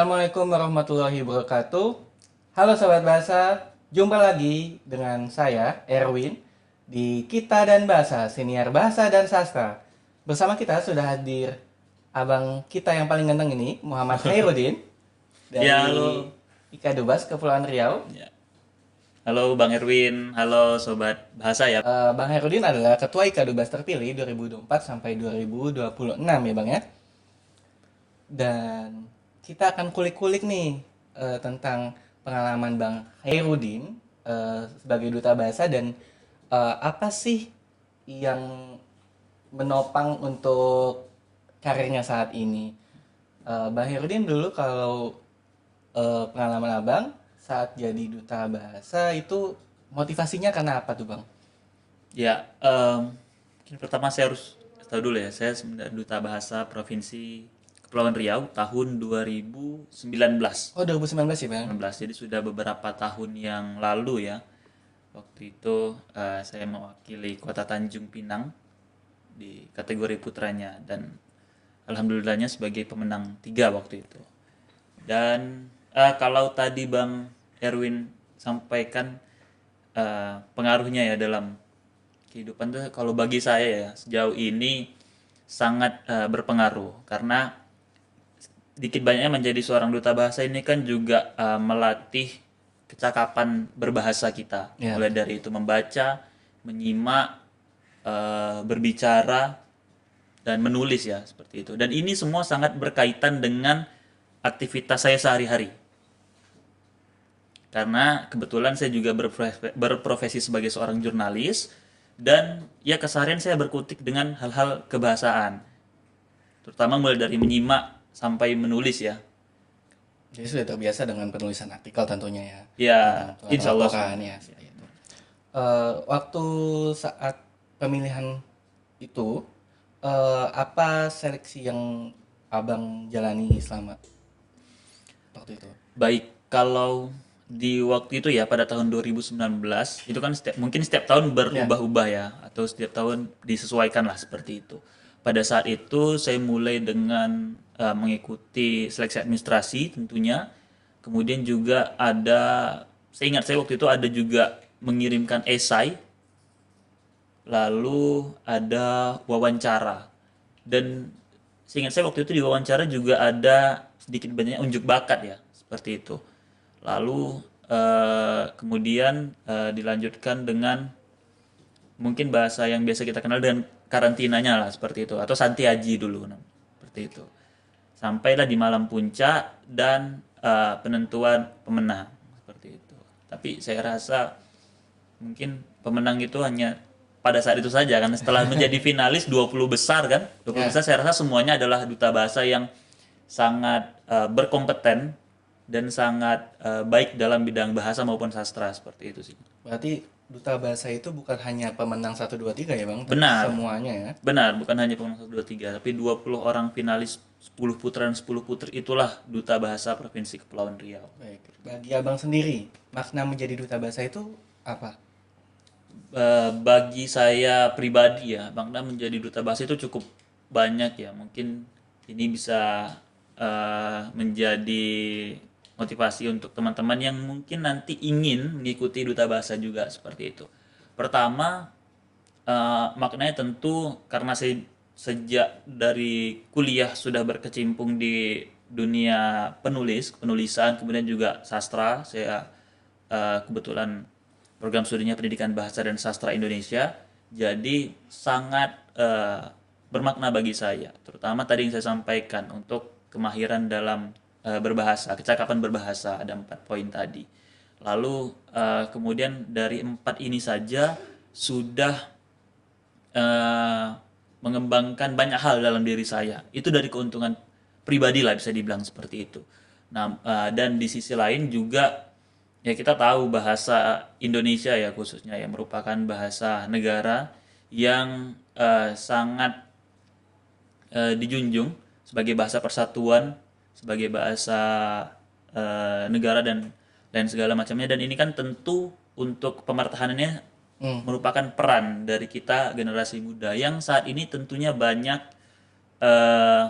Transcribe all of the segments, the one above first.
Assalamualaikum warahmatullahi wabarakatuh. Halo Sobat Bahasa, jumpa lagi dengan saya, Erwin, di Kita dan Bahasa, Siniar Bahasa dan Sastra. Bersama kita sudah hadir abang kita yang paling ganteng ini, Muhammad Khairuddin, Ya, dari halo. Ika Dubas, Kepulauan Riau. Ya. Halo Bang Erwin, halo Sobat Bahasa ya. Bang Khairuddin adalah Ketua Ika Dubas terpilih 2024 sampai 2026 ya Bang ya. Dan kita akan kulik-kulik nih tentang pengalaman Bang Khairuddin sebagai duta bahasa dan apa sih yang menopang untuk karirnya saat ini. Bang Khairuddin dulu kalau pengalaman Abang saat jadi duta bahasa itu motivasinya karena apa tuh Bang? Ya, mungkin pertama saya harus tahu dulu ya, saya sebenarnya Duta Bahasa Provinsi Kepulauan Riau tahun 2019. Oh 2019 ya Bang? 19, jadi sudah beberapa tahun yang lalu ya. Waktu itu saya mewakili Kota Tanjung Pinang di kategori putranya dan alhamdulillahnya sebagai pemenang tiga waktu itu. Dan kalau tadi Bang Erwin sampaikan pengaruhnya ya dalam kehidupan tuh kalau bagi saya ya sejauh ini sangat berpengaruh karena dikit banyaknya menjadi seorang duta bahasa ini kan juga melatih kecakapan berbahasa kita Ya mulai betul. dari itu membaca, menyimak, berbicara dan menulis ya seperti itu dan ini semua sangat berkaitan dengan aktivitas saya sehari-hari karena kebetulan saya juga berprofesi sebagai seorang jurnalis dan ya keseharian saya berkutik dengan hal-hal kebahasaan terutama mulai dari menyimak sampai menulis ya. Jadi sudah terbiasa dengan penulisan artikel tentunya ya Ya, tentang insya Allah laporan sudah. ya seperti itu. Waktu saat pemilihan itu apa seleksi yang abang jalani selama waktu itu? Baik, kalau di waktu itu ya pada tahun 2019 itu kan mungkin setiap tahun Ya, berubah-ubah ya atau setiap tahun disesuaikan lah seperti itu. Pada saat itu saya mulai dengan mengikuti seleksi administrasi tentunya. Kemudian juga ada saya ingat saya waktu itu ada juga mengirimkan esai, lalu ada wawancara. Dan seingat saya waktu itu di wawancara juga ada sedikit banyak unjuk bakat ya, seperti itu. Lalu kemudian dilanjutkan dengan mungkin bahasa yang biasa kita kenal dengan karantinanya lah seperti itu atau Santiaji dulu seperti itu. Sampailah di malam puncak dan penentuan pemenang seperti itu. Tapi saya rasa mungkin pemenang itu hanya pada saat itu saja kan setelah menjadi finalis 20 besar kan 20 ya. besar saya rasa semuanya adalah duta bahasa yang sangat berkompeten dan sangat baik dalam bidang bahasa maupun sastra seperti itu sih. Berarti duta bahasa itu bukan hanya pemenang satu 2 3 ya, Bang, tapi Benar, semuanya ya. benar bukan hanya pemenang 1 2 3 tapi 20 orang finalis 10 putra dan 10 putri itulah duta bahasa Provinsi Kepulauan Riau. Baik. Bagi abang sendiri, makna menjadi duta bahasa itu apa? Bagi saya pribadi ya, makna menjadi duta bahasa itu cukup banyak ya. Mungkin ini bisa menjadi motivasi untuk teman-teman yang mungkin nanti ingin mengikuti duta bahasa juga seperti itu. Pertama, maknanya tentu karena saya sejak dari kuliah sudah berkecimpung di dunia penulisan, kemudian juga sastra. Saya kebetulan program studinya Pendidikan Bahasa dan Sastra Indonesia, jadi sangat bermakna bagi saya. Terutama tadi yang saya sampaikan untuk kemahiran dalam berbahasa, kecakapan berbahasa ada 4 poin tadi. Lalu kemudian dari 4 ini saja sudah eh, mengembangkan banyak hal dalam diri saya. Itu dari keuntungan pribadi lah bisa dibilang seperti itu. Nah, dan di sisi lain juga ya kita tahu bahasa Indonesia ya khususnya yang merupakan bahasa negara yang sangat dijunjung sebagai bahasa persatuan, sebagai bahasa negara dan lain segala macamnya dan ini kan tentu untuk pemertahanannya Hmm. merupakan peran dari kita generasi muda yang saat ini tentunya banyak eh,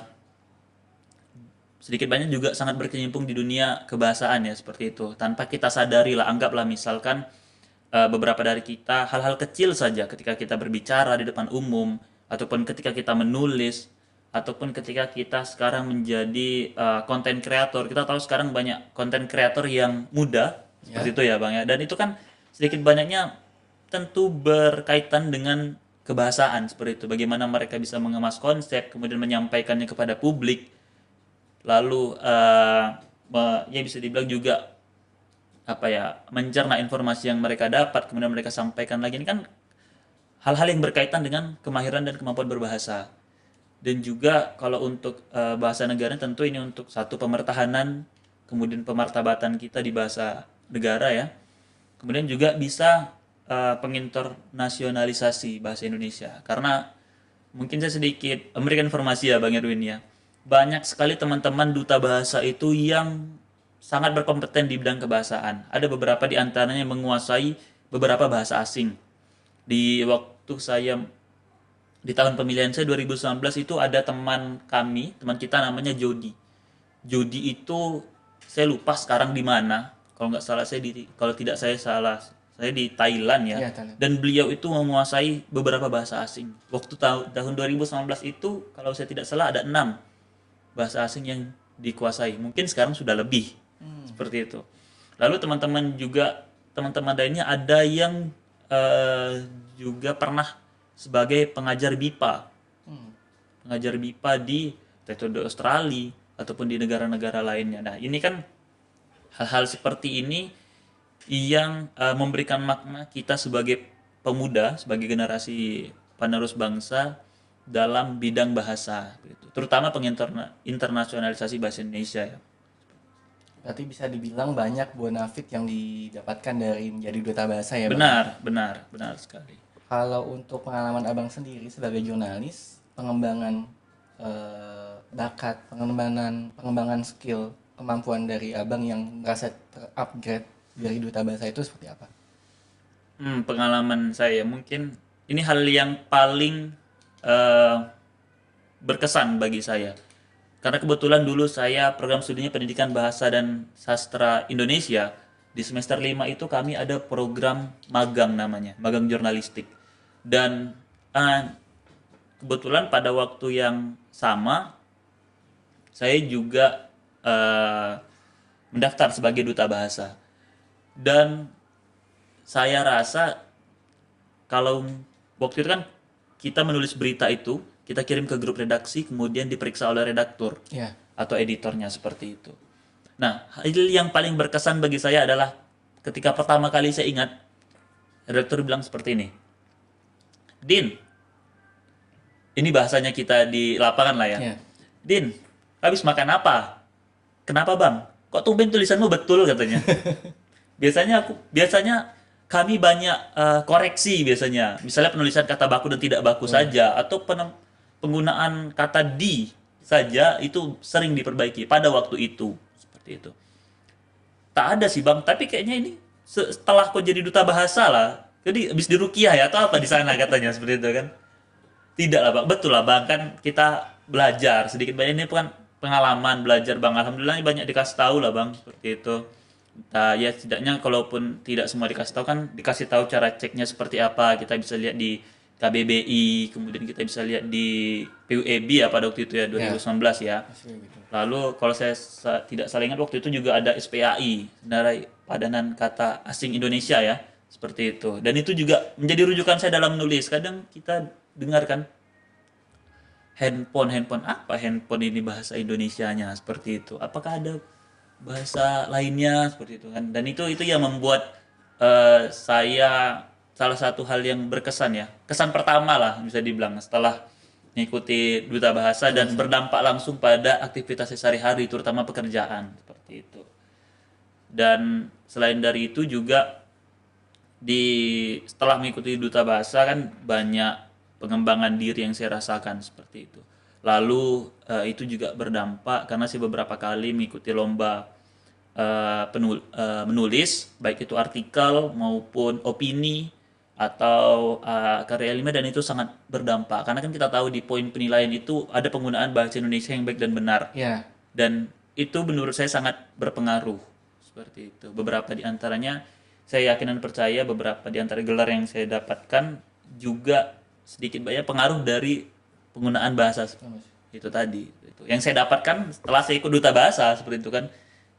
sedikit banyak juga sangat berkecimpung di dunia kebahasaan ya seperti itu. Tanpa kita sadari lah, anggaplah misalkan beberapa dari kita hal-hal kecil saja ketika kita berbicara di depan umum ataupun ketika kita menulis ataupun ketika kita sekarang menjadi content creator. Kita tahu sekarang banyak content creator yang muda seperti itu ya Bang ya. Dan itu kan sedikit banyaknya tentu berkaitan dengan kebahasaan seperti itu. Bagaimana mereka bisa mengemas konsep kemudian menyampaikannya kepada publik. Lalu ya bisa dibilang juga apa ya, mencerna informasi yang mereka dapat kemudian mereka sampaikan lagi. Ini kan hal-hal yang berkaitan dengan kemahiran dan kemampuan berbahasa. Dan juga kalau untuk bahasa negara tentu ini untuk satu pemertahanan kemudian pemartabatan kita di bahasa negara ya. Kemudian juga bisa penginternasionalisasi bahasa Indonesia. Karena mungkin saya sedikit memberikan informasi ya Bang Erwin ya. Banyak sekali teman-teman duta bahasa itu yang sangat berkompeten di bidang kebahasaan. Ada beberapa di antaranya yang menguasai beberapa bahasa asing. Di waktu saya di tahun pemilihan saya 2019 itu ada teman kami, teman kita namanya Jody. Jody itu saya lupa sekarang di mana. Kalau nggak salah kalau tidak saya salah, saya di Thailand ya. Iya, Thailand. Dan beliau itu menguasai beberapa bahasa asing. Waktu tahun 2019 itu kalau saya tidak salah ada 6 bahasa asing yang dikuasai. Mungkin sekarang sudah lebih. Seperti itu. Lalu teman-teman lainnya ada yang juga pernah sebagai pengajar BIPA. Pengajar BIPA di metode Australia ataupun di negara-negara lainnya. Nah, ini kan hal-hal seperti ini yang memberikan makna kita sebagai pemuda, sebagai generasi penerus bangsa dalam bidang bahasa, gitu. Terutama internasionalisasi bahasa Indonesia ya. Berarti bisa dibilang banyak bonafit yang didapatkan dari menjadi duta bahasa ya, Bang? Benar sekali. Kalau untuk pengalaman Abang sendiri sebagai jurnalis, pengembangan bakat, pengembangan skill, kemampuan dari Abang yang merasa terupgrade dari duta bahasa itu seperti apa? Pengalaman saya mungkin ini hal yang paling berkesan bagi saya. Karena kebetulan dulu saya program studinya Pendidikan Bahasa dan Sastra Indonesia. Di semester 5 itu kami ada program magang namanya, magang jurnalistik. Dan kebetulan pada waktu yang sama saya juga mendaftar sebagai duta bahasa. Dan saya rasa kalau waktu itu kan kita menulis berita itu, kita kirim ke grup redaksi, kemudian diperiksa oleh redaktur Ya. atau editornya seperti itu. Nah, hal yang paling berkesan bagi saya adalah ketika pertama kali saya ingat, redaktur bilang seperti ini, Din, ini bahasanya kita di lapangan lah ya. Ya. Din, habis makan apa? Kenapa bang? Kok tumben tulisanmu betul katanya. Biasanya kami banyak koreksi biasanya. Misalnya penulisan kata baku dan tidak baku saja atau penggunaan kata di saja itu sering diperbaiki pada waktu itu seperti itu. Tak ada sih bang, tapi kayaknya ini setelah kau jadi duta bahasa lah. Jadi habis dirukiah ya atau apa di sana katanya seperti itu kan. Tidak lah bang, betul lah bang, kan kita belajar sedikit banyak, ini bukan pengalaman belajar bang. Alhamdulillah banyak dikasih tahu lah bang seperti itu. Nah, ya setidaknya kalaupun tidak semua dikasih tahu kan dikasih tahu cara ceknya seperti apa. Kita bisa lihat di KBBI, kemudian kita bisa lihat di PUEB ya pada waktu itu ya 2019 ya. Lalu kalau saya tidak salah ingat waktu itu juga ada SPAI, Senarai Padanan Kata Asing Indonesia ya, seperti itu. Dan itu juga menjadi rujukan saya dalam menulis. Kadang kita dengarkan handphone apa handphone ini bahasa Indonesianya seperti itu. Apakah ada bahasa lainnya seperti itu kan? Dan itu yang membuat saya salah satu hal yang berkesan ya. Kesan pertama lah bisa dibilang setelah mengikuti duta bahasa dan berdampak langsung pada aktivitas sehari-hari terutama pekerjaan seperti itu. Dan selain dari itu juga setelah mengikuti duta bahasa kan banyak pengembangan diri yang saya rasakan seperti itu. Lalu itu juga berdampak karena saya beberapa kali mengikuti lomba menulis, baik itu artikel maupun opini atau karya ilmiah, dan itu sangat berdampak karena kan kita tahu di poin penilaian itu ada penggunaan bahasa Indonesia yang baik dan benar. Ya. dan itu menurut saya sangat berpengaruh seperti itu. Beberapa di antaranya saya yakin dan percaya beberapa di antara gelar yang saya dapatkan juga sedikit banyak pengaruh dari penggunaan bahasa itu tadi. Itu yang saya dapatkan setelah saya ikut duta bahasa seperti itu kan.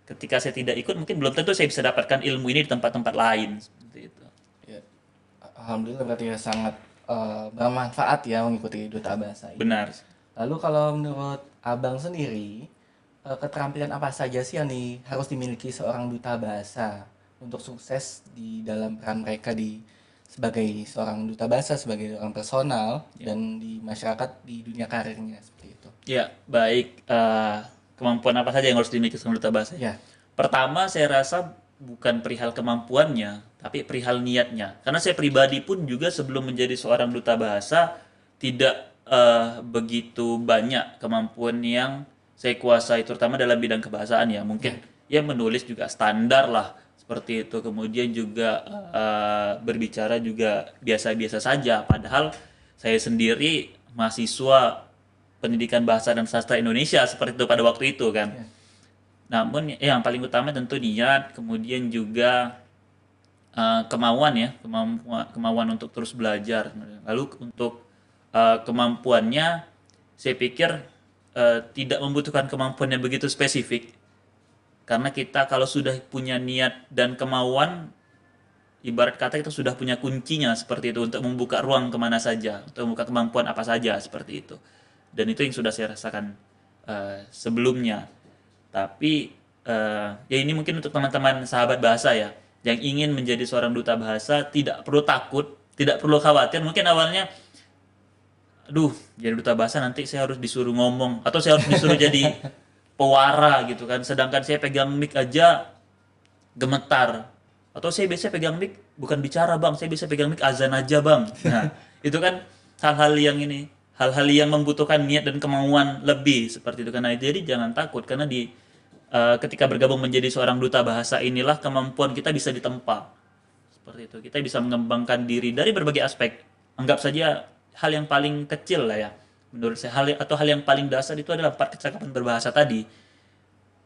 Ketika saya tidak ikut mungkin belum tentu saya bisa dapatkan ilmu ini di tempat-tempat lain seperti itu. Ya, alhamdulillah berarti ya sangat bermanfaat ya mengikuti duta bahasa ini. Benar. Lalu kalau menurut Abang sendiri, keterampilan apa saja sih yang harus dimiliki seorang duta bahasa untuk sukses di dalam peran mereka sebagai seorang duta bahasa, sebagai orang personal dan di masyarakat di dunia karirnya seperti itu? Ya, baik. Kemampuan apa saja yang harus dimiliki seorang duta bahasa? Ya, Pertama, saya rasa bukan perihal kemampuannya, tapi perihal niatnya. Karena saya pribadi pun juga sebelum menjadi seorang duta bahasa tidak begitu banyak kemampuan yang saya kuasai, terutama dalam bidang kebahasaan ya. Mungkin ya menulis juga standar lah seperti itu. Kemudian juga berbicara juga biasa-biasa saja. Padahal saya sendiri mahasiswa pendidikan bahasa dan sastra Indonesia seperti itu pada waktu itu kan. ya, Namun yang paling utama tentu niat, kemudian juga kemauan ya, kemauan untuk terus belajar. Lalu untuk kemampuannya, saya pikir tidak membutuhkan kemampuan yang begitu spesifik, karena kita kalau sudah punya niat dan kemauan, ibarat kata kita sudah punya kuncinya seperti itu untuk membuka ruang kemana saja, untuk membuka kemampuan apa saja seperti itu. Dan itu yang sudah saya rasakan sebelumnya. Tapi ya ini mungkin untuk teman-teman sahabat bahasa ya, yang ingin menjadi seorang duta bahasa tidak perlu takut, tidak perlu khawatir. Mungkin awalnya, aduh, jadi duta bahasa nanti saya harus disuruh ngomong atau saya harus disuruh jadi pewara gitu kan. Sedangkan saya pegang mic aja gemetar. Atau saya biasa pegang mic bukan bicara bang, saya bisa pegang mic azan aja bang. Nah, itu kan hal-hal yang ini, hal-hal yang membutuhkan niat dan kemauan lebih seperti itu. Karena jadi jangan takut karena ketika bergabung menjadi seorang duta bahasa inilah kemampuan kita bisa ditempa. Seperti itu. Kita bisa mengembangkan diri dari berbagai aspek. Anggap saja hal yang paling kecil lah ya. Menurut saya hal yang paling dasar itu adalah 4 kecakapan berbahasa tadi.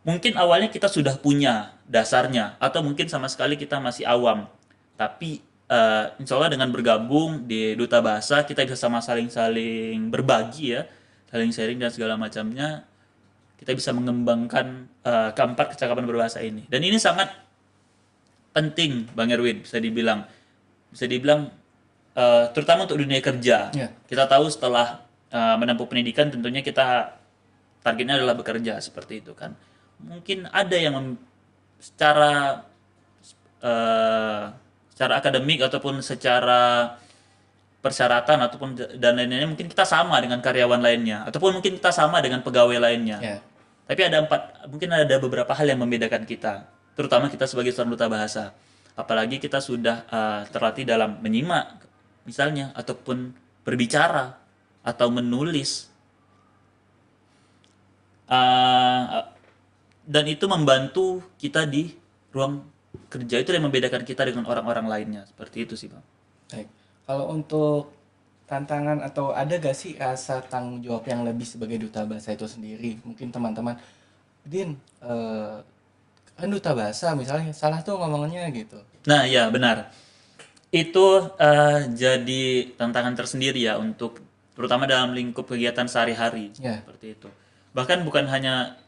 Mungkin awalnya kita sudah punya dasarnya atau mungkin sama sekali kita masih awam. Tapi insya Allah dengan bergabung di duta bahasa kita bisa sama saling berbagi ya, saling sharing dan segala macamnya. Kita bisa mengembangkan keempat kecakapan berbahasa ini. Dan ini sangat penting, Bang Erwin, bisa dibilang terutama untuk dunia kerja. ya, Kita tahu setelah menempuh pendidikan tentunya kita targetnya adalah bekerja seperti itu kan. Mungkin ada yang secara secara akademik ataupun secara persyaratan ataupun dan lain-lainnya mungkin kita sama dengan karyawan lainnya ataupun mungkin kita sama dengan pegawai lainnya. ya, Tapi mungkin ada beberapa hal yang membedakan kita, terutama kita sebagai seorang duta bahasa. Apalagi kita sudah terlatih dalam menyimak, misalnya, ataupun berbicara, atau menulis. Dan itu membantu kita di ruang kerja. Itu yang membedakan kita dengan orang-orang lainnya. Seperti itu sih, Bang. baik. Kalau untuk tantangan atau ada gak sih rasa tanggung jawab yang lebih sebagai duta bahasa itu sendiri? Mungkin teman-teman, Din, kan duta bahasa misalnya salah tuh ngomongnya gitu. Nah, ya benar. Itu jadi tantangan tersendiri ya untuk terutama dalam lingkup kegiatan sehari-hari Ya, seperti itu. Bahkan bukan hanya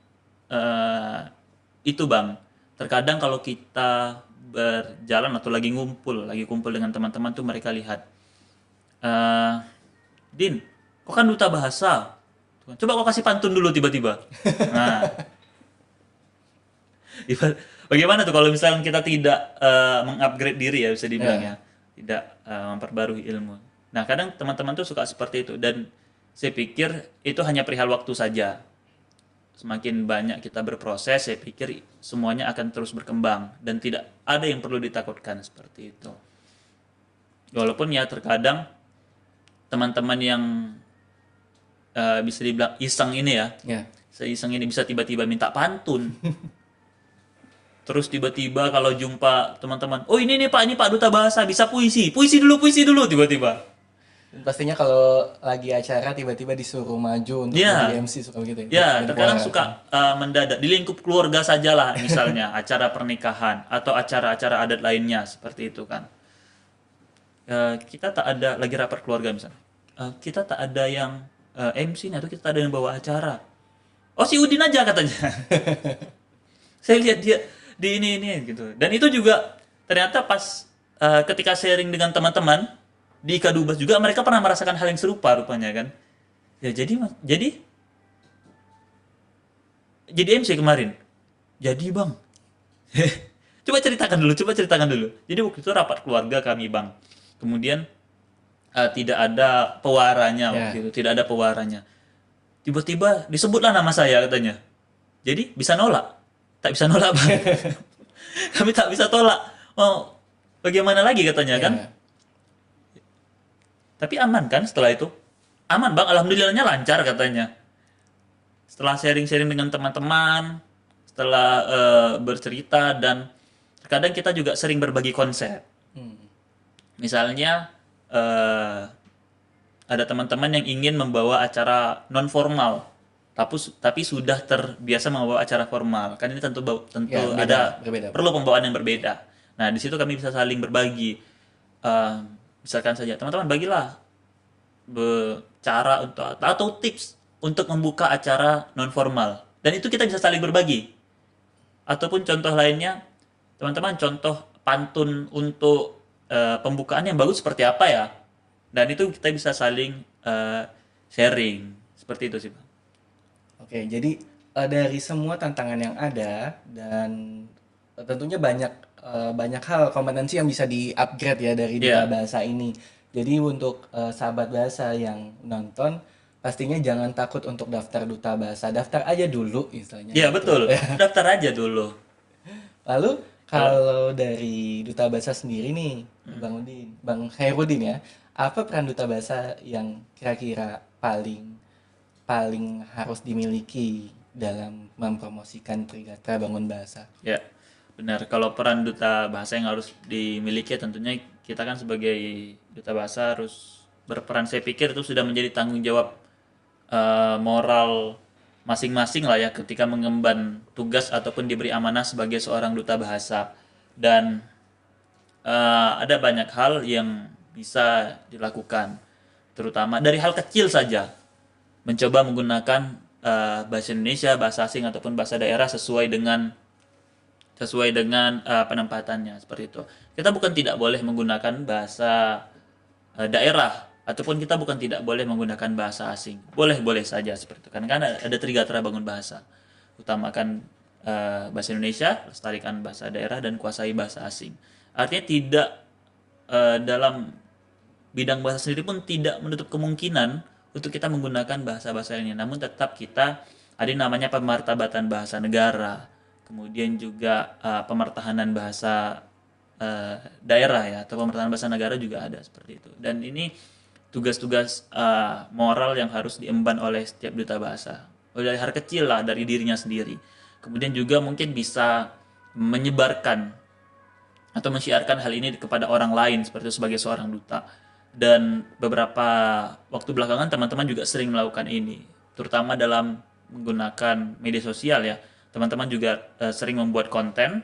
itu Bang. Terkadang kalau kita berjalan atau lagi kumpul dengan teman-teman tuh mereka lihat, Din, kok kan duta bahasa? Coba kok kasih pantun dulu tiba-tiba. Nah, bagaimana tuh kalau misalnya kita tidak mengupgrade diri ya bisa dibilang ya, tidak memperbarui ilmu. Nah kadang teman-teman tuh suka seperti itu dan saya pikir itu hanya perihal waktu saja. Semakin banyak kita berproses, saya pikir semuanya akan terus berkembang dan tidak ada yang perlu ditakutkan seperti itu. Walaupun ya terkadang teman-teman yang bisa dibilang iseng ini ya, ya, seiseng ini bisa tiba-tiba minta pantun. Terus tiba-tiba kalau jumpa teman-teman, oh ini nih Pak, Duta Bahasa, bisa puisi dulu tiba-tiba. Dan pastinya kalau lagi acara tiba-tiba disuruh maju untuk jadi Ya, MC suka begitu ya. ya, Jadi terkadang wah, suka mendadak di lingkup keluarga sajalah, misalnya acara pernikahan atau acara-acara adat lainnya seperti itu kan. Kita tak ada lagi rapat keluarga misalnya. Kita tak ada yang MC nih atau kita tak ada yang bawa acara. Oh si Udin aja katanya. Saya lihat dia di ini gitu. Dan itu juga ternyata pas ketika sharing dengan teman-teman di Kadubas juga mereka pernah merasakan hal yang serupa rupanya kan. Ya jadi MC kemarin. Jadi bang, coba ceritakan dulu. Jadi waktu itu rapat keluarga kami bang. Kemudian tidak ada pewaranya ya. waktu itu, tidak ada pewaranya. Tiba-tiba disebutlah nama saya katanya. Jadi bisa nolak? Tak bisa nolak bang. Kami tak bisa tolak. Oh, bagaimana lagi katanya kan? Ya. Tapi aman kan setelah itu? Aman bang, alhamdulillahnya lancar katanya. Setelah sharing-sharing dengan teman-teman, setelah bercerita dan terkadang kita juga sering berbagi konsep. Hmm. Misalnya ada teman-teman yang ingin membawa acara non formal, tapi sudah terbiasa membawa acara formal. Kan ini tentu Ya, ada berbeda. perlu pembawaan yang berbeda. Nah, di situ kami bisa saling berbagi. Eh, Misalkan saja teman-teman bagilah cara untuk atau tips untuk membuka acara non formal. Dan itu kita bisa saling berbagi. Ataupun contoh lainnya, teman-teman contoh pantun untuk pembukaan yang bagus seperti apa ya? Dan itu kita bisa saling sharing. Seperti itu sih, Bang. Oke, jadi dari semua tantangan yang ada dan tentunya banyak hal kompetensi yang bisa di-upgrade ya dari duta Iya, bahasa ini. Jadi untuk sahabat bahasa yang nonton, pastinya jangan takut untuk daftar duta bahasa. Daftar aja dulu istilahnya iya gitu. betul. Daftar aja dulu. Lalu Kalau kalau dari duta bahasa sendiri nih, Bang Udin, Bang Hairudin ya, apa peran duta bahasa yang kira-kira paling paling harus dimiliki dalam mempromosikan Trigatra Bangun Bahasa? ya benar. Kalau peran duta bahasa yang harus dimiliki ya tentunya kita kan sebagai duta bahasa harus berperan. Saya pikir itu sudah menjadi tanggung jawab moral masing-masing lah ya ketika mengemban tugas ataupun diberi amanah sebagai seorang duta bahasa. Dan ada banyak hal yang bisa dilakukan, terutama dari hal kecil saja, mencoba menggunakan bahasa Indonesia, bahasa asing ataupun bahasa daerah sesuai dengan penempatannya seperti itu. Kita bukan tidak boleh menggunakan bahasa daerah ataupun kita bukan tidak boleh menggunakan bahasa asing. Boleh-boleh saja seperti itu. Karena kan ada Trigatra Bangun Bahasa. Utamakan bahasa Indonesia, lestarikan bahasa daerah dan kuasai bahasa asing. Artinya tidak dalam bidang bahasa sendiri pun tidak menutup kemungkinan untuk kita menggunakan bahasa-bahasa lainnya. Namun tetap kita ada yang namanya pemartabatan bahasa negara, kemudian juga pemertahanan bahasa daerah ya atau pemertahanan bahasa negara juga ada seperti itu. Dan ini tugas-tugas moral yang harus diemban oleh setiap duta bahasa. Dari hal kecil lah dari dirinya sendiri. Kemudian juga mungkin bisa menyebarkan atau mensiarkan hal ini kepada orang lain seperti itu sebagai seorang duta. Dan beberapa waktu belakangan teman-teman juga sering melakukan ini, terutama dalam menggunakan media sosial ya. Teman-teman juga sering membuat konten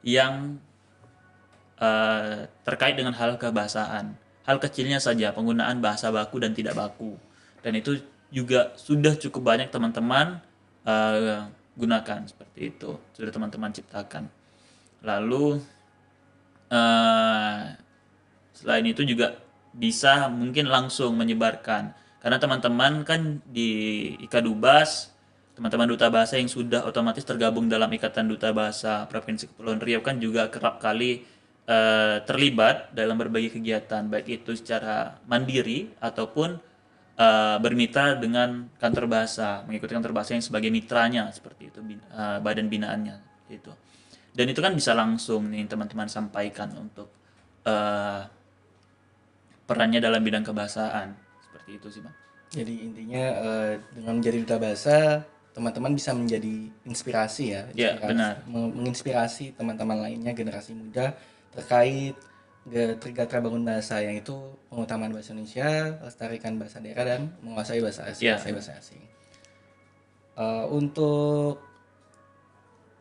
yang terkait dengan hal kebahasaan. Hal kecilnya saja, penggunaan bahasa baku dan tidak baku. Dan itu juga sudah cukup banyak teman-teman gunakan seperti itu, sudah teman-teman ciptakan. Lalu selain itu juga bisa mungkin langsung menyebarkan karena teman-teman kan di Ikadubas, teman-teman duta bahasa yang sudah otomatis tergabung dalam Ikatan Duta Bahasa Provinsi Kepulauan Riau kan juga kerap kali terlibat dalam berbagai kegiatan baik itu secara mandiri ataupun bermitra dengan kantor bahasa, mengikuti kantor bahasa yang sebagai mitranya seperti itu, badan binaannya itu. Dan itu kan bisa langsung nih teman-teman sampaikan untuk eh, perannya dalam bidang kebahasaan seperti itu sih bang. Jadi intinya dengan menjadi duta bahasa, teman-teman bisa menjadi inspirasi ya, Ya benar. menginspirasi teman-teman lainnya generasi muda terkait Trigartra Bangun Bahasa, yang itu pengutamaan bahasa Indonesia, lestarikan bahasa daerah, dan menguasai Ya, bahasa asing. Untuk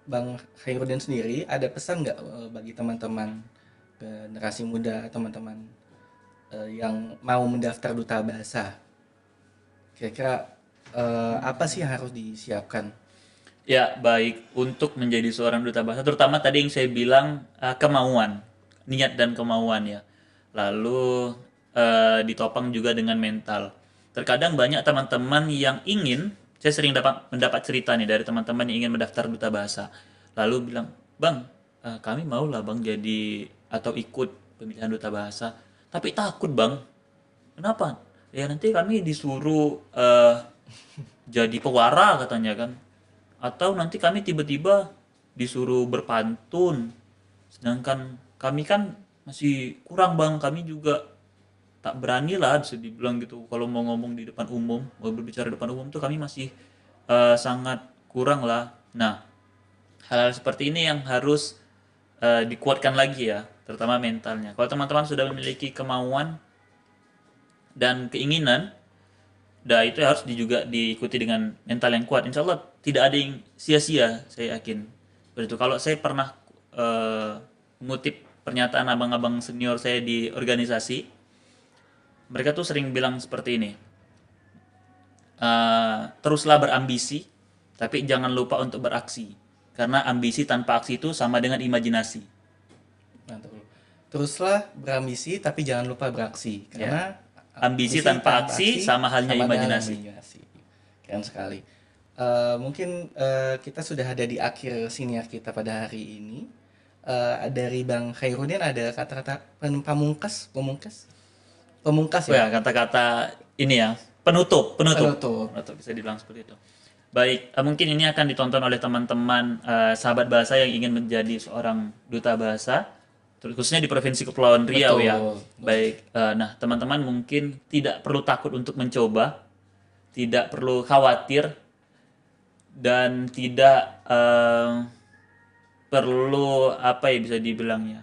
Bang Khairuddin sendiri, ada pesan nggak bagi teman-teman generasi muda, teman-teman yang mau mendaftar duta bahasa? Kira-kira apa sih yang harus disiapkan? ya, baik, untuk menjadi seorang duta bahasa, terutama tadi yang saya bilang kemauan, niat dan kemauan ya. Lalu ditopang juga dengan mental. Terkadang banyak teman-teman yang ingin, saya sering mendapat cerita nih dari teman-teman yang ingin mendaftar duta bahasa. Lalu bilang, "Bang, kami mau lah Bang jadi atau ikut pemilihan duta bahasa, tapi takut Bang." Kenapa? Ya nanti kami disuruh jadi pewara katanya kan. Atau nanti kami tiba-tiba disuruh berpantun. Sedangkan kami kan masih kurang bang, kami juga tak berani lah bisa dibilang gitu. Kalau mau ngomong di depan umum, mau berbicara di depan umum tuh kami masih sangat kurang lah. Nah, hal-hal seperti ini yang harus dikuatkan lagi ya, terutama mentalnya. Kalau teman-teman sudah memiliki kemauan dan keinginan, itu harus juga diikuti dengan mental yang kuat. Insya Allah tidak ada yang sia-sia, saya yakin. Seperti itu. Kalau saya pernah mengutip pernyataan abang-abang senior saya di organisasi, mereka tuh sering bilang seperti ini. Teruslah berambisi, tapi jangan lupa untuk beraksi. Karena ambisi tanpa aksi itu sama dengan imajinasi. Mantap. Teruslah berambisi tapi jangan lupa beraksi, Ya. karena Ambisi ambisi tanpa tanpa aksi aksi sama halnya sama dengan imajinasi. imajinasi. Keren sekali. Mungkin kita sudah ada di akhir siniar kita pada hari ini. Dari Bang Khairuddin ada kata-kata pemungkas Oh ya, ya, kata-kata ini ya, penutup. penutup. Penutup bisa dibilang seperti itu. Baik, mungkin ini akan ditonton oleh teman-teman sahabat bahasa yang ingin menjadi seorang duta bahasa, khususnya di Provinsi Kepulauan Riau ya. Betul. Baik, nah teman-teman mungkin tidak perlu takut untuk mencoba, tidak perlu khawatir, dan tidak perlu apa ya bisa dibilang ya.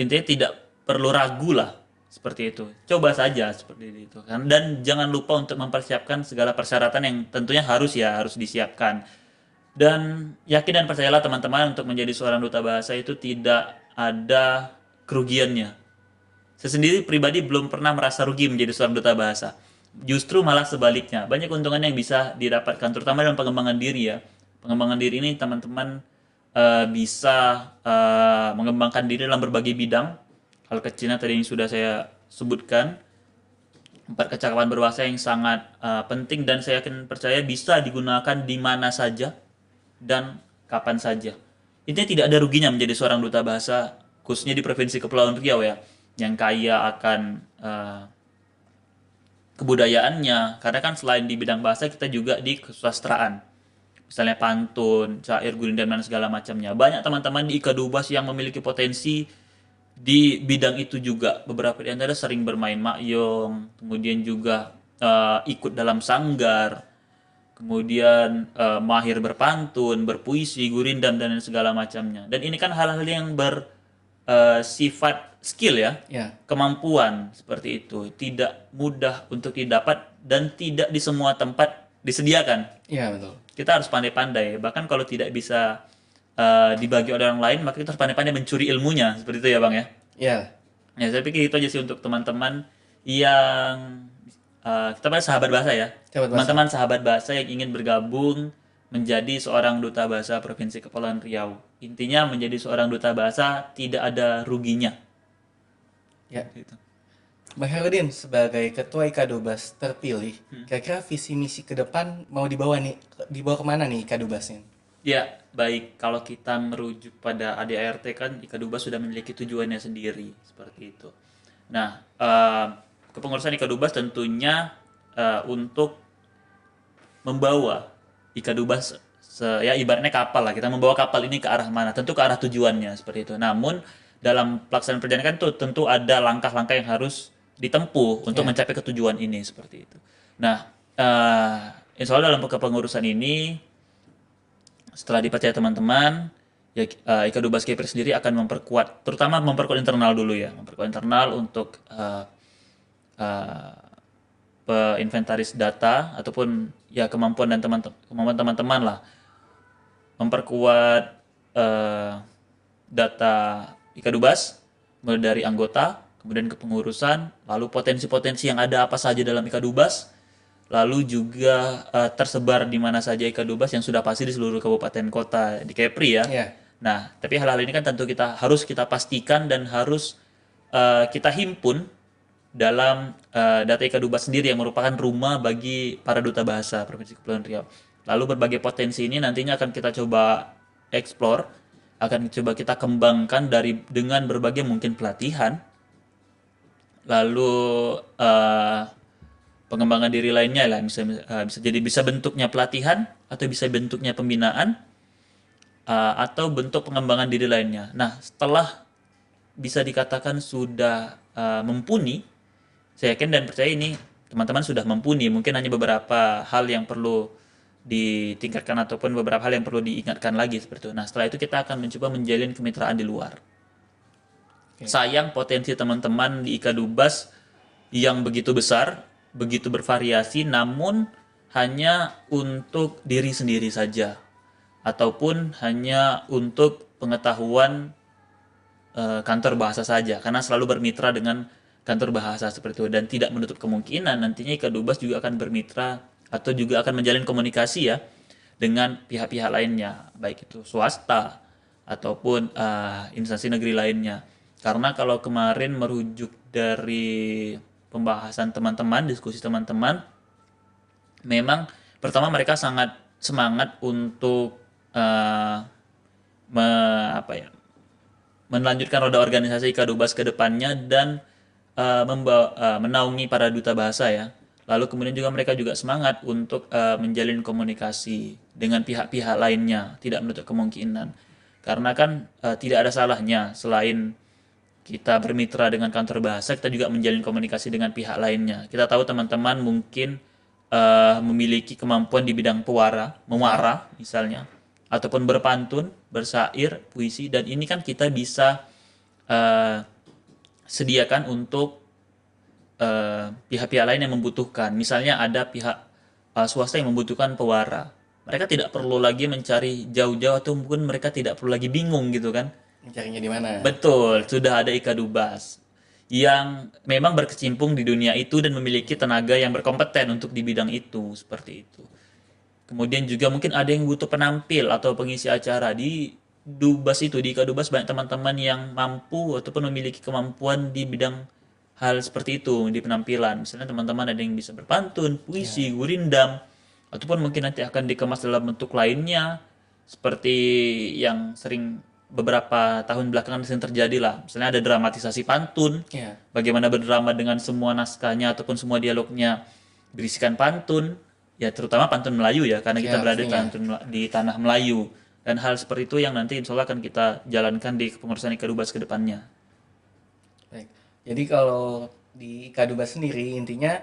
Intinya tidak perlu ragu lah seperti itu. Coba saja seperti itu kan, dan jangan lupa untuk mempersiapkan segala persyaratan yang tentunya harus disiapkan. Dan yakin dan percayalah teman-teman, untuk menjadi seorang duta bahasa itu tidak ada kerugiannya. Saya sendiri pribadi belum pernah merasa rugi menjadi seorang duta bahasa. Justru malah sebaliknya, banyak keuntungan yang bisa didapatkan, terutama dalam pengembangan diri ya. Pengembangan diri ini teman-teman bisa mengembangkan diri dalam berbagai bidang. Hal kecilnya tadi yang sudah saya sebutkan, 4 kecakapan berbahasa yang sangat penting, dan saya yakin percaya bisa digunakan di mana saja dan kapan saja. Intinya tidak ada ruginya menjadi seorang duta bahasa, khususnya di Provinsi Kepulauan Riau ya, yang kaya akan kebudayaannya. Karena kan selain di bidang bahasa, kita juga di kesusastraan. Misalnya pantun, syair, gurindam, dan segala macamnya. Banyak teman-teman di Ikadubas yang memiliki potensi di bidang itu juga. Beberapa di antara sering bermain makyong, kemudian juga ikut dalam sanggar, kemudian mahir berpantun, berpuisi, gurindam, dan segala macamnya. Dan ini kan hal-hal yang bersifat skill ya, Ya, kemampuan seperti itu. Tidak mudah untuk didapat dan tidak di semua tempat disediakan. iya betul. Kita harus pandai-pandai. Bahkan kalau tidak bisa dibagi oleh orang lain, maka kita harus pandai-pandai mencuri ilmunya. Seperti itu ya Bang ya. Ya, Ya, saya pikir itu aja sih untuk teman-teman yang kita pada sahabat bahasa ya. sahabat bahasa. Teman-teman sahabat bahasa yang ingin bergabung menjadi seorang duta bahasa Provinsi Kepulauan Riau. Intinya menjadi seorang duta bahasa tidak ada ruginya. Ya. Gitu. Bang Herudin, sebagai ketua Ikadubas terpilih, kira-kira visi misi ke depan mau dibawa kemana nih Ikadubasnya? Ya, baik. Kalau kita merujuk pada ADART kan Ikadubas sudah memiliki tujuannya sendiri seperti itu. Nah, kepengurusan Ikadubas tentunya untuk membawa Ikadubas ya ibaratnya kapal lah. Kita membawa kapal ini ke arah mana? Tentu ke arah tujuannya seperti itu. Namun dalam pelaksanaan perjalanan kan tuh tentu ada langkah-langkah yang harus ditempuh untuk Ya. mencapai ketujuan ini seperti itu. Nah, insya Allah dalam kepengurusan ini setelah dipercaya teman-teman, ya Ika Dubas Kepri sendiri akan memperkuat, terutama memperkuat internal dulu ya, memperkuat internal untuk inventaris data ataupun ya kemampuan teman-teman lah, memperkuat eh, data Ika Dubas mulai dari anggota, kemudian kepengurusan, lalu potensi-potensi yang ada apa saja dalam Ika Dubas, lalu juga tersebar di mana saja Ika Dubas yang sudah pasti di seluruh kabupaten kota di Kepri ya. Iya. Nah, tapi hal-hal ini kan tentu kita pastikan dan harus kita himpun dalam data Ika Dubas sendiri yang merupakan rumah bagi para duta bahasa Provinsi Kepulauan Riau. Lalu berbagai potensi ini nantinya akan kita coba explore, akan coba kita kembangkan dengan berbagai mungkin pelatihan, lalu pengembangan diri lainnya lah, bisa jadi bisa bentuknya pelatihan atau bisa bentuknya pembinaan atau bentuk pengembangan diri lainnya. Nah, setelah bisa dikatakan sudah mumpuni, saya yakin dan percaya ini teman-teman sudah mumpuni, mungkin hanya beberapa hal yang perlu ditingkatkan ataupun beberapa hal yang perlu diingatkan lagi seperti itu. Nah, setelah itu kita akan mencoba menjalin kemitraan di luar. Sayang potensi teman-teman di Ika Dubas yang begitu besar, begitu bervariasi, namun hanya untuk diri sendiri saja, ataupun hanya untuk pengetahuan kantor bahasa saja, karena selalu bermitra dengan kantor bahasa seperti itu, dan tidak menutup kemungkinan nantinya Ika Dubas juga akan bermitra atau juga akan menjalin komunikasi ya dengan pihak-pihak lainnya, baik itu swasta ataupun instansi negeri lainnya. Karena kalau kemarin merujuk dari pembahasan teman-teman, diskusi teman-teman, memang pertama mereka sangat semangat untuk melanjutkan roda organisasi Ika Dubas ke depannya dan menaungi para duta bahasa ya. Lalu kemudian juga mereka juga semangat untuk menjalin komunikasi dengan pihak-pihak lainnya, tidak menutup kemungkinan. Karena kan tidak ada salahnya selain kita bermitra dengan kantor bahasa, kita juga menjalin komunikasi dengan pihak lainnya. Kita tahu teman-teman mungkin memiliki kemampuan di bidang memuara misalnya, ataupun berpantun, bersyair, puisi, dan ini kan kita bisa sediakan untuk pihak-pihak lain yang membutuhkan. Misalnya ada pihak swasta yang membutuhkan pewara. Mereka tidak perlu lagi mencari jauh-jauh atau mungkin mereka tidak perlu lagi bingung gitu kan. Mencarinya di mana? Betul, sudah ada Ika Dubas yang memang berkecimpung di dunia itu dan memiliki tenaga yang berkompeten untuk di bidang itu, seperti itu. Kemudian juga mungkin ada yang butuh penampil atau pengisi acara di Dubas itu, di Ika Dubas banyak teman-teman yang mampu ataupun memiliki kemampuan di bidang hal seperti itu di penampilan. Misalnya teman-teman ada yang bisa berpantun, puisi, gurindam, ataupun mungkin nanti akan dikemas dalam bentuk lainnya seperti yang sering beberapa tahun belakangan sering terjadi lah. Misalnya ada dramatisasi pantun, Ya. bagaimana berdrama dengan semua naskahnya ataupun semua dialognya berisikan pantun, ya terutama pantun Melayu ya, karena kita Ya, berada pastinya. di tanah Melayu. Dan hal seperti itu yang nanti insya Allah akan kita jalankan di kepengurusan Ika Dubas ke depannya. Baik. Jadi kalau di Kadubas sendiri intinya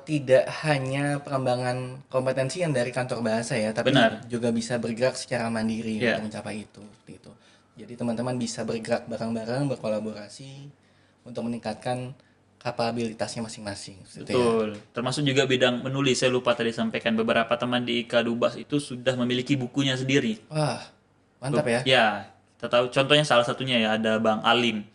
tidak hanya pengembangan kompetensi yang dari kantor bahasa ya, tapi Benar. juga bisa bergerak secara mandiri Ya. untuk mencapai itu, seperti itu. Jadi teman-teman bisa bergerak bareng-bareng, berkolaborasi untuk meningkatkan kapabilitasnya masing-masing, seperti itu ya. Betul. Termasuk juga bidang menulis. Saya lupa tadi sampaikan beberapa teman di Ika Dubas itu sudah memiliki bukunya sendiri. Wah, mantap ya. Ya, kita tahu contohnya salah satunya ya ada Bang Alim.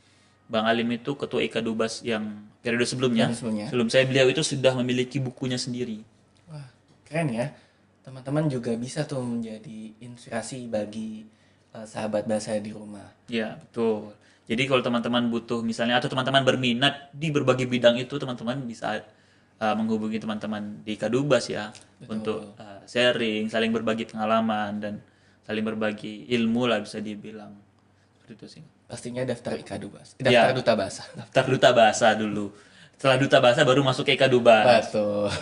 Bang Alim itu ketua Ika Dubas yang periode sebelumnya. Periode sebelumnya. Sebelum saya beliau itu sudah memiliki bukunya sendiri. Wah, keren ya. Teman-teman juga bisa tuh menjadi inspirasi bagi sahabat bahasa di rumah. Ya, betul. Jadi kalau teman-teman butuh misalnya atau teman-teman berminat di berbagai bidang itu, teman-teman bisa menghubungi teman-teman di Ika Dubas ya untuk sharing, saling berbagi pengalaman dan saling berbagi ilmu lah bisa dibilang. Seperti itu sih. Pastinya daftar Ikadubas. Ya. Daftar duta bahasa. Daftar duta bahasa dulu. Setelah duta bahasa baru masuk ke Ika Dubas. Betul.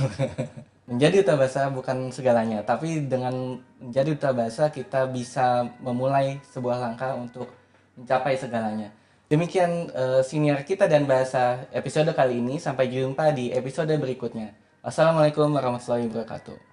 Menjadi duta bahasa bukan segalanya, tapi dengan menjadi duta bahasa kita bisa memulai sebuah langkah untuk mencapai segalanya. Demikian siniar kita dan bahasa episode kali ini. Sampai jumpa di episode berikutnya. Wassalamualaikum warahmatullahi wabarakatuh.